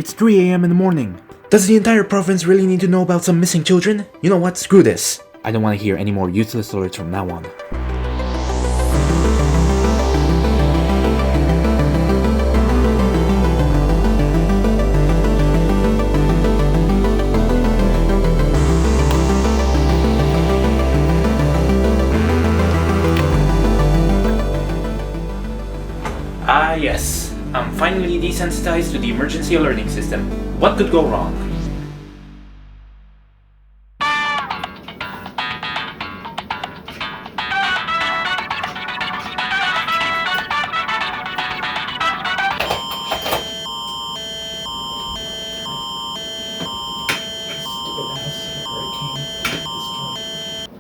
It's 3 AM in the morning. Does the entire province really need to know about some missing children? You know what? Screw this. I don't want to hear any more useless alerts from now on. Ah yes, I'm finally desensitized to the emergency alerting system. What could go wrong?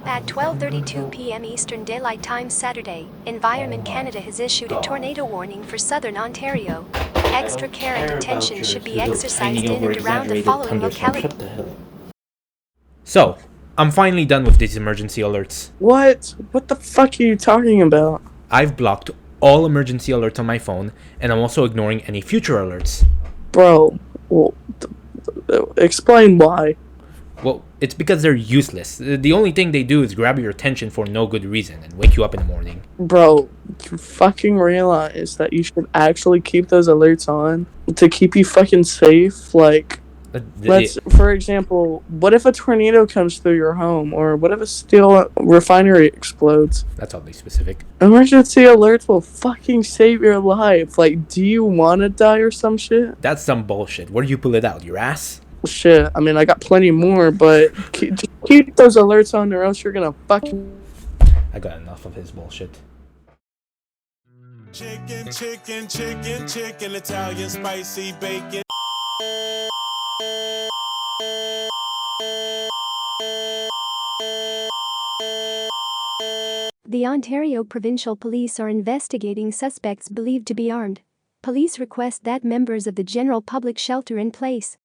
At 12:32 p.m. Eastern Daylight Time Saturday, Environment Canada has issued a tornado warning for southern Ontario. Extra care and attention should be exercised in and around the following localities. So, I'm finally done with these emergency alerts. What? What the fuck are you talking about? I've blocked all emergency alerts on my phone, and I'm also ignoring any future alerts. Bro, well, explain why. Well, it's because they're useless. The only thing they do is grab your attention for no good reason and wake you up in the morning. Bro, you fucking realize that you should actually keep those alerts on to keep you fucking safe? Like, for example, what if a tornado comes through your home? Or what if a steel refinery explodes? That's oddly specific. Emergency alerts will fucking save your life. Like, do you want to die or some shit? That's some bullshit. Where do you pull it out? Your ass? Shit, I mean, I got plenty more, but just keep those alerts on or else you're gonna fucking... I got enough of his bullshit. Chicken, chicken, chicken, chicken, Italian spicy bacon. The Ontario Provincial Police are investigating suspects believed to be armed. Police request that members of the general public shelter in place.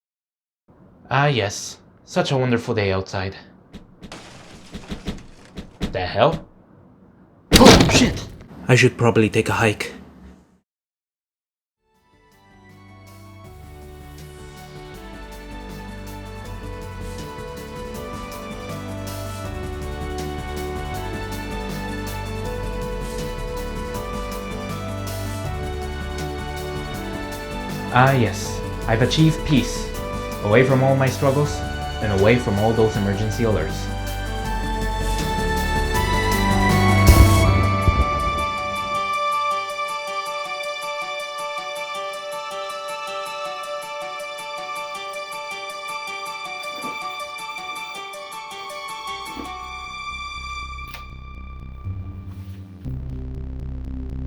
Ah yes, such a wonderful day outside. The hell? Oh shit! I should probably take a hike. Ah yes, I've achieved peace. Away from all my struggles, and away from all those emergency alerts.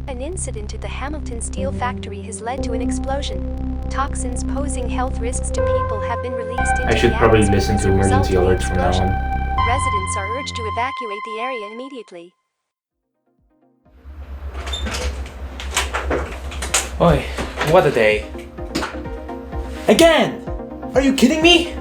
An incident at the Hamilton Steel Factory has led to an explosion. Toxins posing health risks to people have been released into I should the probably atmosphere listen as to a result emergency of the alerts from now explosion. on. Residents are urged to evacuate the area immediately. Oi, what a day. Again! Are you kidding me?